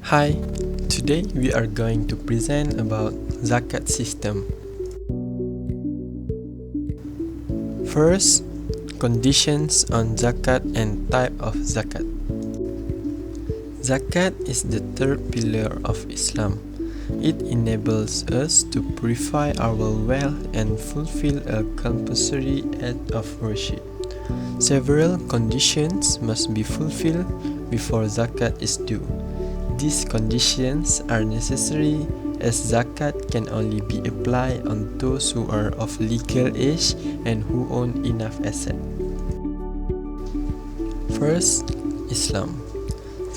Hi, today we are going to present about Zakat system. First, conditions on Zakat and type of Zakat. Zakat is the third pillar of Islam. It enables us to purify our wealth and fulfill a compulsory act of worship. Several conditions must be fulfilled before Zakat is due. These conditions are necessary as Zakat can only be applied on those who are of legal age and who own enough assets. First, Islam.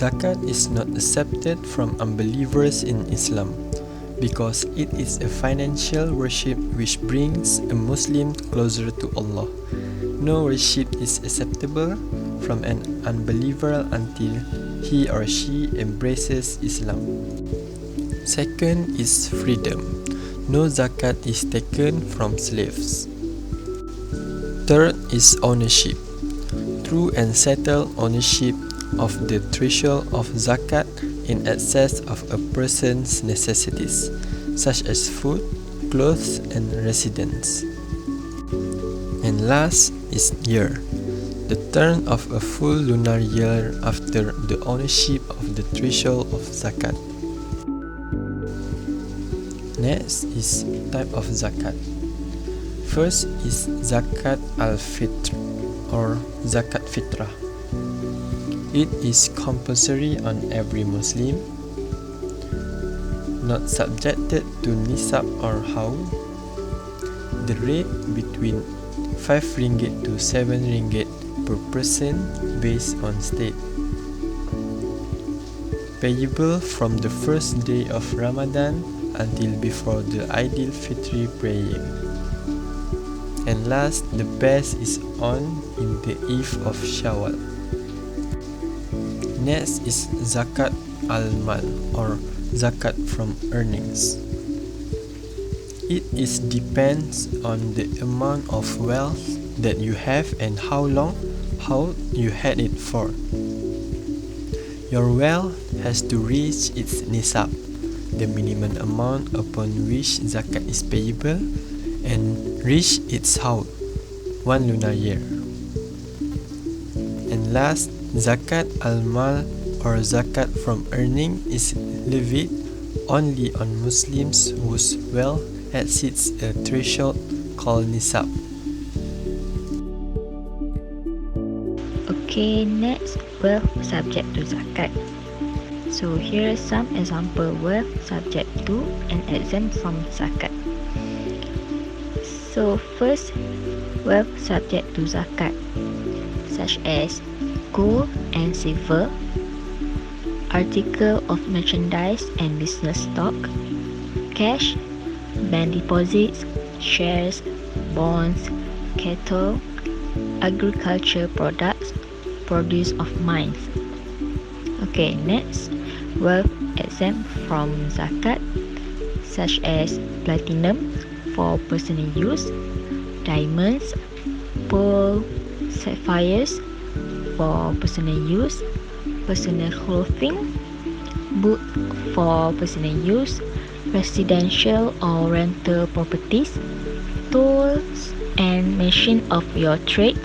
Zakat is not accepted from unbelievers in Islam because it is a financial worship which brings a Muslim closer to Allah. No worship is acceptable from an unbeliever until he or she embraces Islam. Second is freedom. No zakat is taken from slaves. Third is ownership. True and settled ownership of the threshold of zakat in excess of a person's necessities, such as food, clothes, and residence. And last is year. The turn of a full lunar year after the ownership of the threshold of zakat. Next is type of zakat. First is zakat al-fitr or zakat fitrah. It is compulsory on every Muslim, not subjected to nisab or haul. The rate between 5 ringgit to 7 ringgit per person based on state. Payable from the first day of Ramadan until before the Eid al-Fitr prayer. And last, the best is on in the eve of Shawwal. Next is zakat al-mal or zakat from earnings. It depends on the amount of wealth that you have and how you had it for. Your wealth has to reach its nisab, the minimum amount upon which zakat is payable, and reach its haul, 1 lunar year. And last, zakat al-mal or zakat from earning is levied only on Muslims whose wealth exceeds a threshold called nisab. Okay, next, wealth subject to zakat. So here are some example wealth subject to and exempt from zakat. So first, wealth subject to zakat, such as gold and silver, article of merchandise and business stock, cash, bank deposits, shares, bonds, cattle, agriculture products, produce of mines. Okay, next, wealth exempt from zakat, such as platinum for personal use, diamonds, pearl, sapphires for personal use, personal clothing, boot for personal use, residential or rental properties, tools and machine of your trade,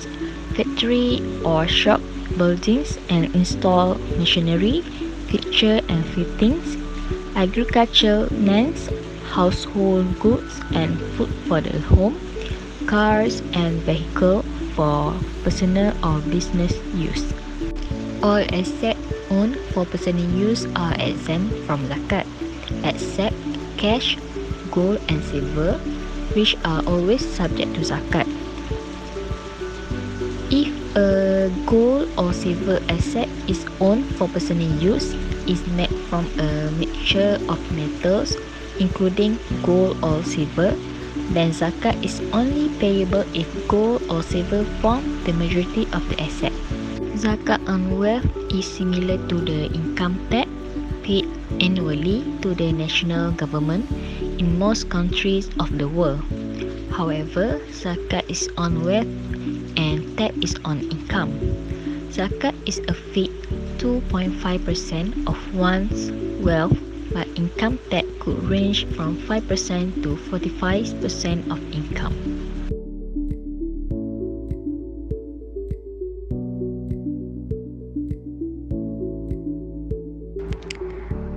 factory or shop buildings and install machinery, fixture and fittings, agricultural lands, household goods and food for the home, cars and vehicle for personal or business use. All assets owned for personal use are exempt from zakat, except cash, gold and silver, which are always subject to zakat. If a gold or silver asset is owned for personal use, is made from a mixture of metals, including gold or silver, then zakat is only payable if gold or silver form the majority of the asset. Zakat on wealth is similar to the income tax paid annually to the national government in most countries of the world. However, zakat is on wealth and tax is on income. Zakat is a fee to 2.5% of one's wealth, but income tax could range from 5% to 45% of income.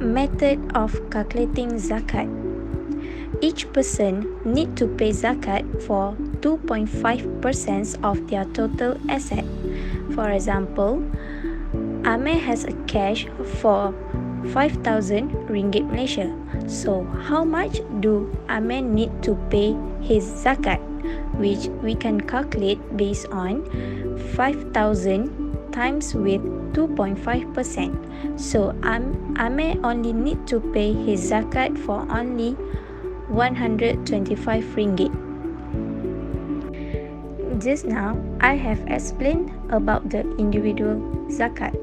Method of calculating zakat. Each person need to pay zakat for 2.5% of their total asset. For example, Amir has a cash for 5,000 ringgit Malaysia. So how much do Amir need to pay his zakat, which we can calculate based on 5,000 times with 2.5%. So Amir only need to pay his zakat for only 125 ringgit. Just now, I have explained about the individual zakat.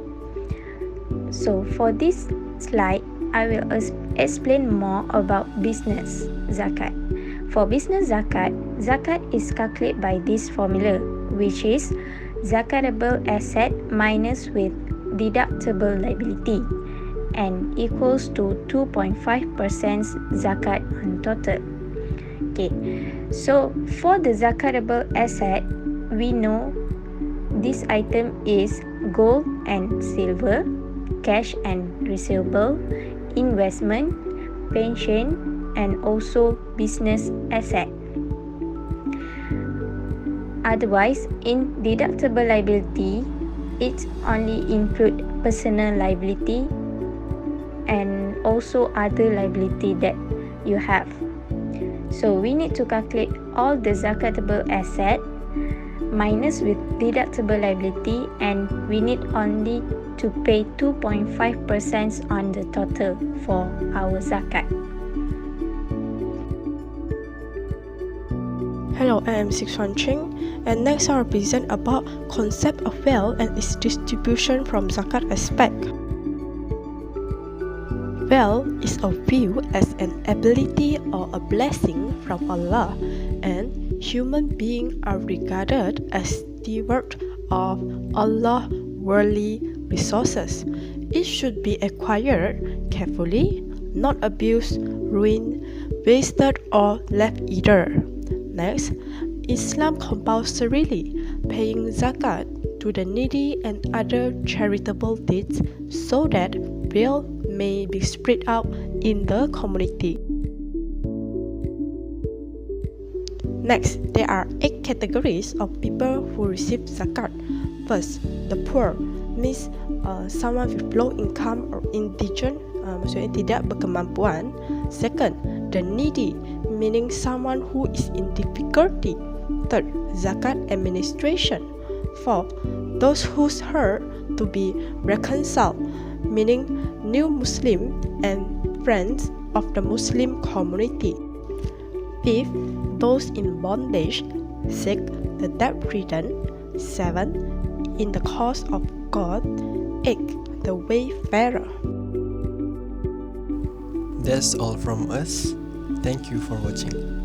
So for this slide, I will explain more about business zakat. For business zakat, zakat is calculated by this formula, which is zakatable asset minus with deductible liability and equals to 2.5% zakat on total. Okay, so for the zakatable asset, we know this item is gold and silver, cash and receivable, investment, pension, and also business asset. Otherwise, in deductible liability, it only include personal liability and also other liability that you have. So we need to calculate all the zakatable asset minus with deductible liability, and we need only to pay 2.5% on the total for our zakat. Hello, I am Sixwan Cheng, and next I will present about concept of wealth and its distribution from zakat aspect. Wealth is a view as an ability or a blessing from Allah, and human beings are regarded as stewards of Allah's worldly resources. It should be acquired carefully, not abused, ruined, wasted, or left either. Next, Islam compulsorily paying zakat to the needy and other charitable deeds so that wealth may be spread out in the community. Next, there are 8 categories of people who receive zakat. First, the poor means someone with low income or indigent, maksudnya tidak berkemampuan. Second, the needy meaning someone who is in difficulty. Third, zakat administration. Fourth, those whose heart to be reconciled, meaning new Muslim and friends of the Muslim community. Fifth, those in bondage. Sixth, the debt-ridden. Seventh, in the cause of God. Eighth, the wayfarer. That's all from us. Thank you for watching.